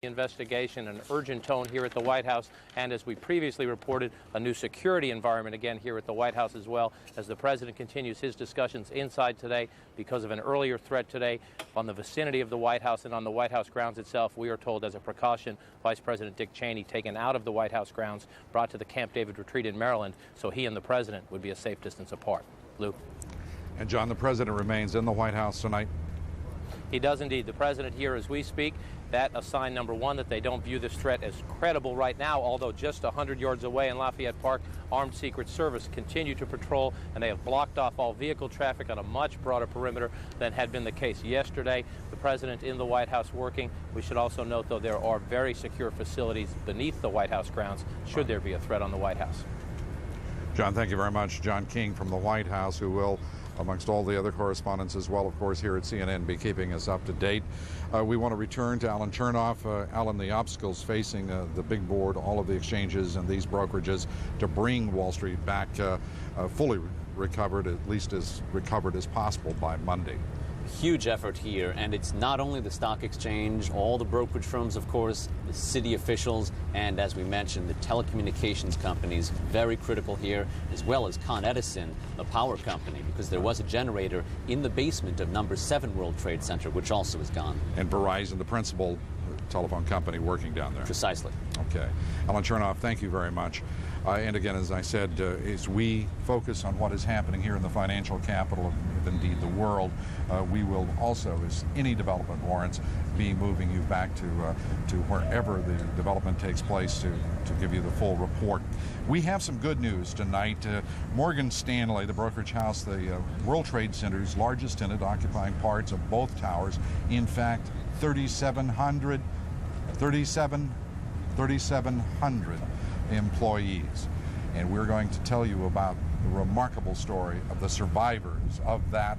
Investigation, an urgent tone here at the White House, and as we previously reported, a new security environment again here at the White House as well, as the president continues his discussions inside today because of an earlier threat today on the vicinity of the White House and on the White House grounds itself. We are told as a precaution, Vice President Dick Cheney taken out of the White House grounds, brought to the Camp David retreat in Maryland, so he and the president would be a safe distance apart. Lou. And John, the president remains in the White House tonight. He does indeed. The president here as we speak. That a sign number one that they don't view this threat as credible right now, although just 100 yards away in Lafayette Park, armed Secret Service continue to patrol, and they have blocked off all vehicle traffic on a much broader perimeter than had been the case yesterday. The president in the White House working. We should also note, though, there are very secure facilities beneath the White House grounds should there be a threat on the White House. John, thank you very much. John King from the White House, who will, amongst all the other correspondents as well, of course, here at CNN, be keeping us up to date. We want to return to Alan Chernoff. Alan, the obstacles facing the big board, all of the exchanges and these brokerages to bring Wall Street back fully recovered, at least as recovered as possible by Monday. Huge effort here, and it's not only the stock exchange, all the brokerage firms, of course, the city officials, and as we mentioned, the telecommunications companies, very critical here, as well as Con Edison, the power company, because there was a generator in the basement of number 7 World Trade Center, which also is gone. And Verizon, the principal telephone company working down there. Precisely. Okay. Alan Chernoff, thank you very much. And again, as I said, as we focus on what is happening here in the financial capital, if indeed the world, we will also, as any development warrants, be moving you back to wherever the development takes place to give you the full report. We have some good news tonight. Morgan Stanley, the brokerage house, the World Trade Center's largest tenant, occupying parts of both towers. In fact, 3,700 employees. And we're going to tell you about the remarkable story of the survivors of that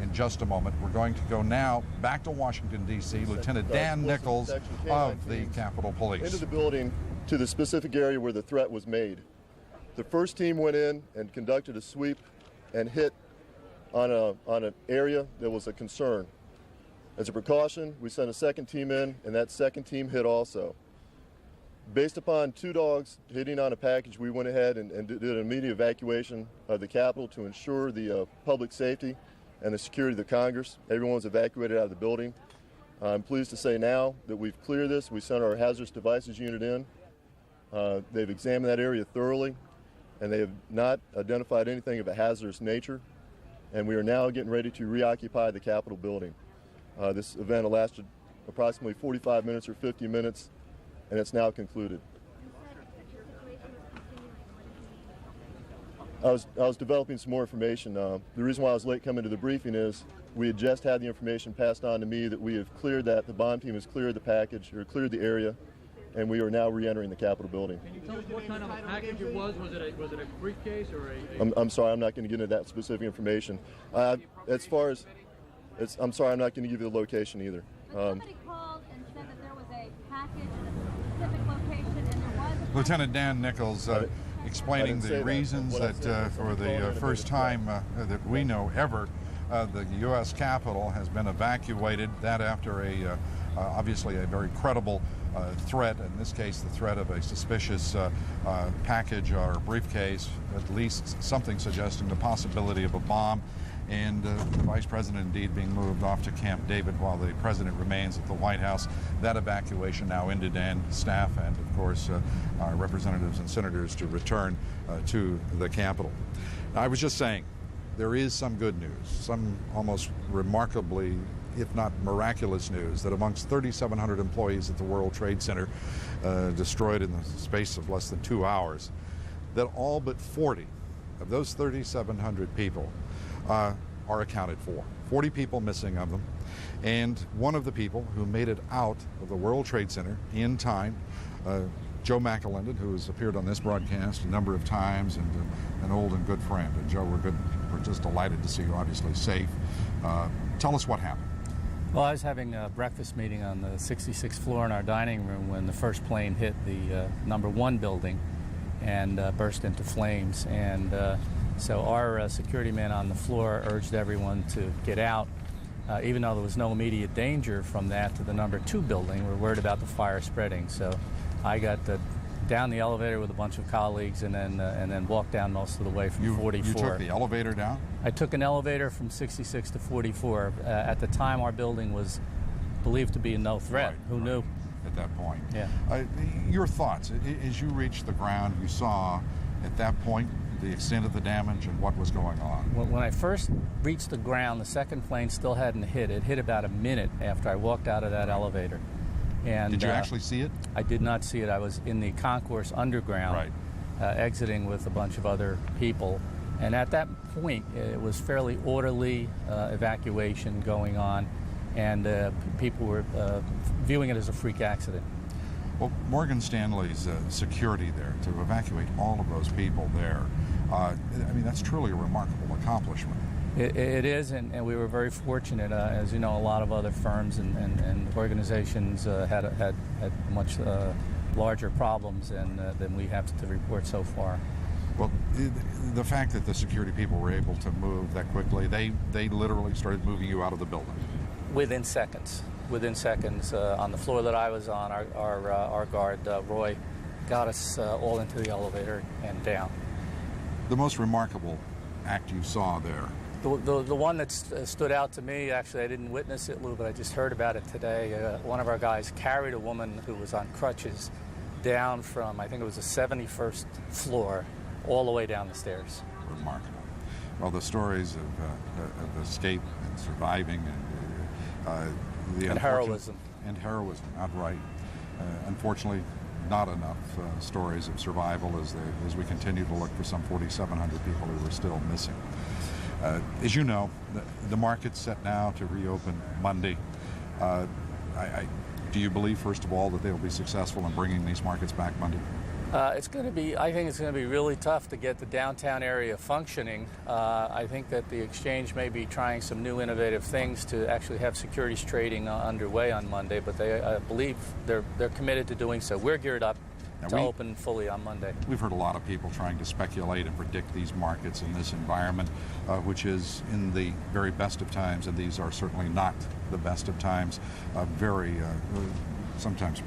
in just a moment. We're going to go now back to Washington, D.C. Lieutenant Dan Nichols of the Capitol Police. Into the building to the specific area where the threat was made. The first team went in and conducted a sweep and hit on an area that was a concern. As a precaution, we sent a second team in, and that second team hit also. Based upon 2 dogs hitting on a package, we went ahead and did an immediate evacuation of the Capitol to ensure the public safety and the security of the Congress. Everyone was evacuated out of the building. I'm pleased to say now that we've cleared this. We sent our hazardous devices unit in. They've examined that area thoroughly, and they have not identified anything of a hazardous nature. And we are now getting ready to reoccupy the Capitol building. This event lasted approximately 45 minutes or 50 minutes. And it's now concluded. I was developing some more information. The reason why I was late coming to the briefing is we had just had the information passed on to me that we have cleared that, the bomb team has cleared the package, or cleared the area, and we are now re-entering the Capitol building. Can you tell us what kind of a package it was? Was it a briefcase or a... I'm sorry, I'm not going to get into that specific information. As far as, I'm sorry, I'm not going to give you the location either. Somebody called and said that there was a package in a specific location, and there was a... Lieutenant Dan Nichols explaining the reasons that for the first time that we know ever, the U.S. Capitol has been evacuated. That after obviously a very credible threat, in this case the threat of a suspicious package or briefcase, at least something suggesting the possibility of a bomb. And the Vice President indeed being moved off to Camp David while the President remains at the White House. That evacuation now ended, and staff and, of course, our representatives and senators to return to the Capitol. I was just saying, there is some good news, some almost remarkably, if not miraculous news, that amongst 3,700 employees at the World Trade Center destroyed in the space of less than 2 hours, that all but 40 of those 3,700 people are accounted for. 40 people missing of them. And one of the people who made it out of the World Trade Center in time, Joe McAlinden, who has appeared on this broadcast a number of times, and an old and good friend. And Joe, we're just delighted to see you obviously safe. Tell us what happened. Well, I was having a breakfast meeting on the 66th floor in our dining room when the first plane hit the number 1 building and burst into flames. And so our security man on the floor urged everyone to get out. even though there was no immediate danger from that to the number 2 building, we're worried about the fire spreading. So I got down the elevator with a bunch of colleagues and then walked down most of the way from 44. You took the elevator down? I took an elevator from 66 to 44. At the time, our building was believed to be a no threat. Right, Who knew? At that point. Yeah. Your thoughts, as you reached the ground, you saw at that point the extent of the damage and what was going on? When I first reached the ground, the second plane still hadn't hit. It hit about a minute after I walked out of that elevator. And did you actually see it? I did not see it. I was in the concourse underground, exiting with a bunch of other people. And at that point, it was fairly orderly evacuation going on, and people were viewing it as a freak accident. Well, Morgan Stanley's security there to evacuate all of those people there, I mean, that's truly a remarkable accomplishment. It is, and we were very fortunate. As you know, a lot of other firms and organizations had much larger problems than we have to report so far. Well, the fact that the security people were able to move that quickly, they literally started moving you out of the building. Within seconds. On the floor that I was on, our guard, Roy, got us all into the elevator and down. The most remarkable act you saw there? The one that stood out to me, actually I didn't witness it, Lou, but I just heard about it today. One of our guys carried a woman who was on crutches down from, I think it was the 71st floor, all the way down the stairs. Remarkable. Well, the stories of escape and surviving and heroism. And heroism, outright. Unfortunately, not enough stories of survival as we continue to look for some 4,700 people who are still missing. As you know, the market's set now to reopen Monday. Do you believe, first of all, that they'll be successful in bringing these markets back Monday? I think it's going to be really tough to get the downtown area functioning. I think that the exchange may be trying some new innovative things to actually have securities trading underway on Monday, but I believe they're committed to doing so. We're geared up to open fully on Monday. We've heard a lot of people trying to speculate and predict these markets in this environment, which is in the very best of times, and these are certainly not the best of times, sometimes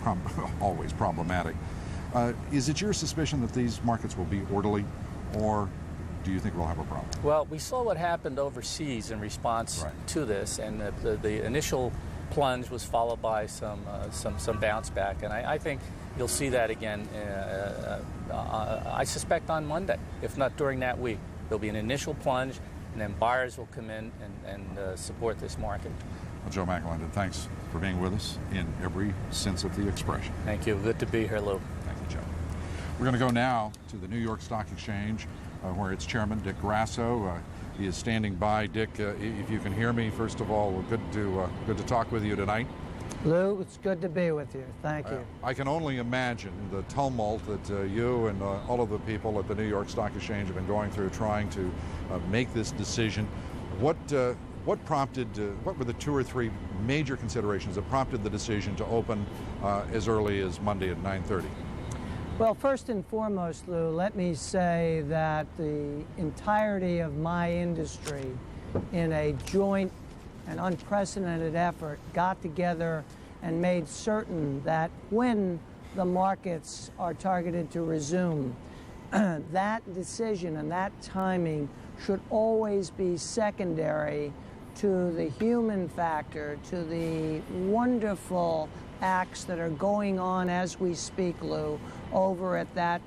always problematic. Is it your suspicion that these markets will be orderly, or do you think we'll have a problem? Well, we saw what happened overseas in response to this, and the initial plunge was followed by some bounce back, and I think you'll see that again, I suspect on Monday, if not during that week. There'll be an initial plunge, and then buyers will come in and support this market. Well, Joe McAlinden, thanks for being with us in every sense of the expression. Thank you. Good to be here, Lou. Thank you, Joe. We're going to go now to the New York Stock Exchange, where its chairman, Dick Grasso, he is standing by. Dick, if you can hear me, first of all, good to talk with you tonight. Lou, it's good to be with you. Thank you. I can only imagine the tumult that you and all of the people at the New York Stock Exchange have been going through trying to make this decision. What prompted, what were the 2 or 3 major considerations that prompted the decision to open as early as Monday at 9:30? Well, first and foremost, Lou, let me say that the entirety of my industry, in a joint and unprecedented effort, got together and made certain that when the markets are targeted to resume, that decision and that timing should always be secondary to the human factor, to the wonderful acts that are going on as we speak, Lou, over at that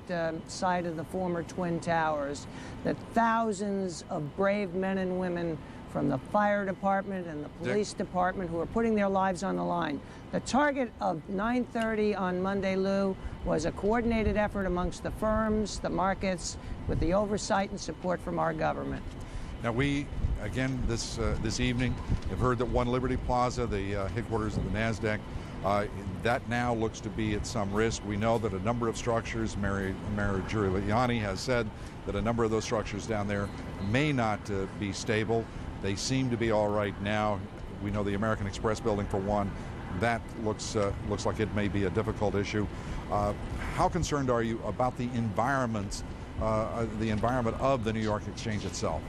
site of the former Twin Towers, that thousands of brave men and women from the fire department and the police department who are putting their lives on the line. The target of 9:30 on Monday, Lou, was a coordinated effort amongst the firms, the markets, with the oversight and support from our government. Now we, again, this evening, have heard that One Liberty Plaza, the headquarters of the NASDAQ, that now looks to be at some risk. We know that a number of structures, Mayor Giuliani has said that a number of those structures down there may not be stable. They seem to be all right now. We know the American Express building, for one, that looks like it may be a difficult issue. How concerned are you about the environment of the New York Exchange itself?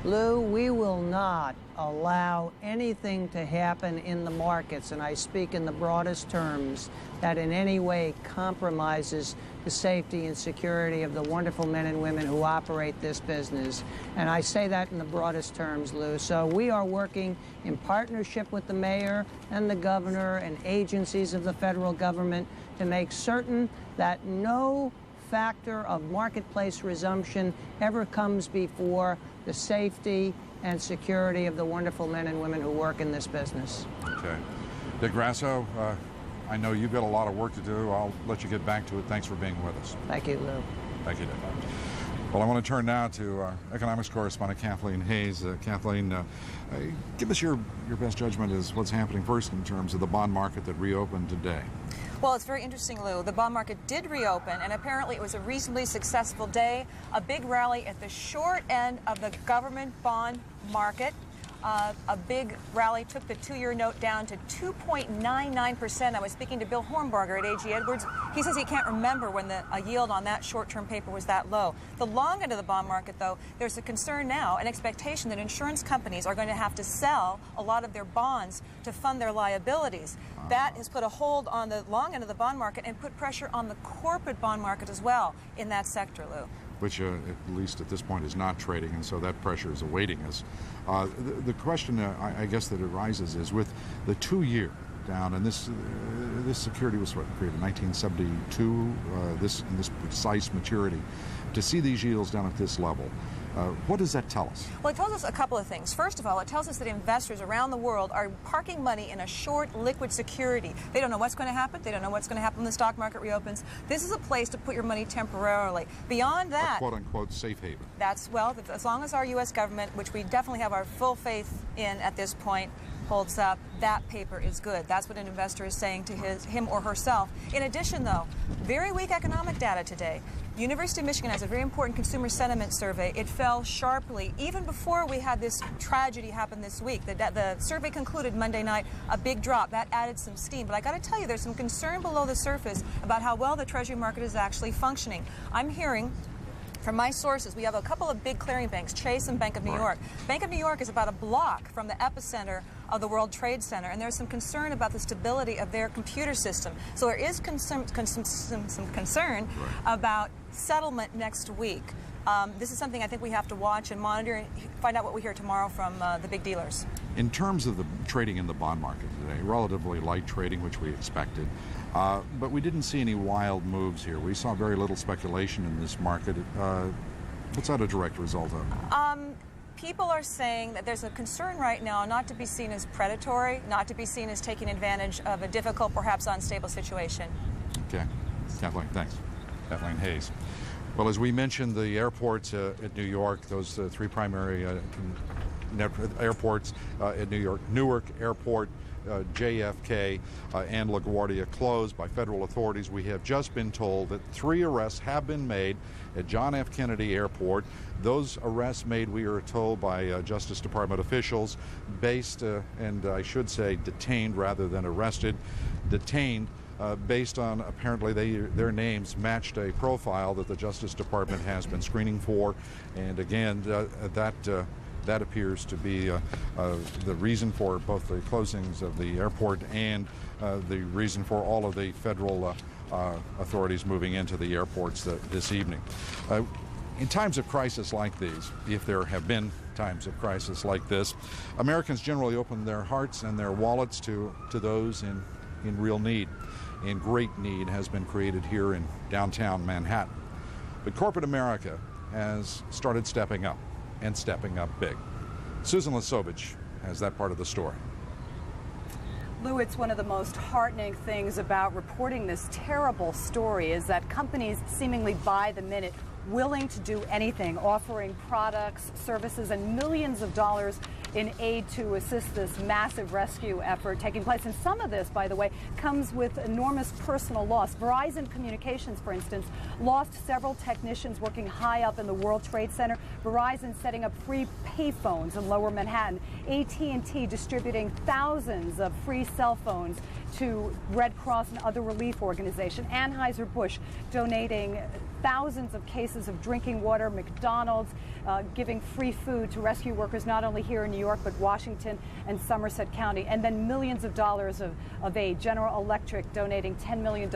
Lou, we will not allow anything to happen in the markets, and I speak in the broadest terms, that in any way compromises the safety and security of the wonderful men and women who operate this business. And I say that in the broadest terms, Lou. So we are working in partnership with the mayor and the governor and agencies of the federal government to make certain that no factor of marketplace resumption ever comes before the safety and security of the wonderful men and women who work in this business. Okay. Dick Grasso, I know you've got a lot of work to do. I'll let you get back to it. Thanks for being with us. Thank you, Lou. Thank you, Dick. Well, I want to turn now to our economics correspondent, Kathleen Hays. Kathleen, give us your best judgment as what's happening first in terms of the bond market that reopened today. Well, it's very interesting, Lou. The bond market did reopen, and apparently it was a reasonably successful day. A big rally at the short end of the government bond market. A big rally took the two-year note down to 2.99%. I was speaking to Bill Hornberger at A.G. Edwards. He says he can't remember when a yield on that short-term paper was that low. The long end of the bond market, though, there's a concern now, an expectation that insurance companies are going to have to sell a lot of their bonds to fund their liabilities. That has put a hold on the long end of the bond market and put pressure on the corporate bond market as well in that sector, Lou. Which at least at this point is not trading, and so that pressure is awaiting us. The question I guess that arises is with the 2-year down, and this security was created in 1972, this precise maturity, to see these yields down at this level. What does that tell us? Well, it tells us a couple of things. First of all, it tells us that investors around the world are parking money in a short liquid security. They don't know what's going to happen. They don't know what's going to happen when the stock market reopens. This is a place to put your money temporarily. Beyond that, a quote-unquote safe haven. That's, well, as long as our U.S. government, which we definitely have our full faith in at this point, holds up, that paper is good. That's what an investor is saying to him or herself. In addition, though, very weak economic data today. University of Michigan has a very important consumer sentiment survey. It fell sharply even before we had this tragedy happen this week. The survey concluded Monday night, a big drop. That added some steam. But I got to tell you, there's some concern below the surface about how well the Treasury market is actually functioning. I'm hearing from my sources, we have a couple of big clearing banks, Chase and Bank of New York. Bank of New York is about a block from the epicenter of the World Trade Center, and there's some concern about the stability of their computer system. So there is some concern about settlement next week. This is something I think we have to watch and monitor and find out what we hear tomorrow from the big dealers. In terms of the trading in the bond market today, relatively light trading, which we expected, but we didn't see any wild moves here. We saw very little speculation in this market. What's that a direct result of? People are saying that there's a concern right now not to be seen as predatory, not to be seen as taking advantage of a difficult, perhaps unstable situation. Okay. Kathleen, thanks. Kathleen Hays. Well, as we mentioned, the airports at New York, those three primary airports in New York, Newark Airport, JFK, and LaGuardia closed by federal authorities. We have just been told that 3 arrests have been made at John F. Kennedy Airport. Those arrests made, we are told, by Justice Department officials, based, and I should say detained rather than arrested, detained based on apparently their names matched a profile that the Justice Department has been screening for. And again, that appears to be the reason for both the closings of the airport and the reason for all of the federal authorities moving into the airports this evening. In times of crisis like these, if there have been times of crisis like this, Americans generally open their hearts and their wallets to those in real need. And great need has been created here in downtown Manhattan. But corporate America has started stepping up, and stepping up big. Susan Lesovich has that part of the story. Lou, it's one of the most heartening things about reporting this terrible story is that companies seemingly by the minute willing to do anything, offering products, services, and millions of dollars in aid to assist this massive rescue effort taking place. And some of this, by the way, comes with enormous personal loss. Verizon Communications, for instance, lost several technicians working high up in the World Trade Center. Verizon setting up free payphones in Lower Manhattan. AT&T distributing thousands of free cell phones to Red Cross and other relief organizations. Anheuser-Busch donating thousands of cases of drinking water, McDonald's giving free food to rescue workers not only here in New York but Washington and Somerset County, and then millions of dollars of aid. General Electric donating $10 million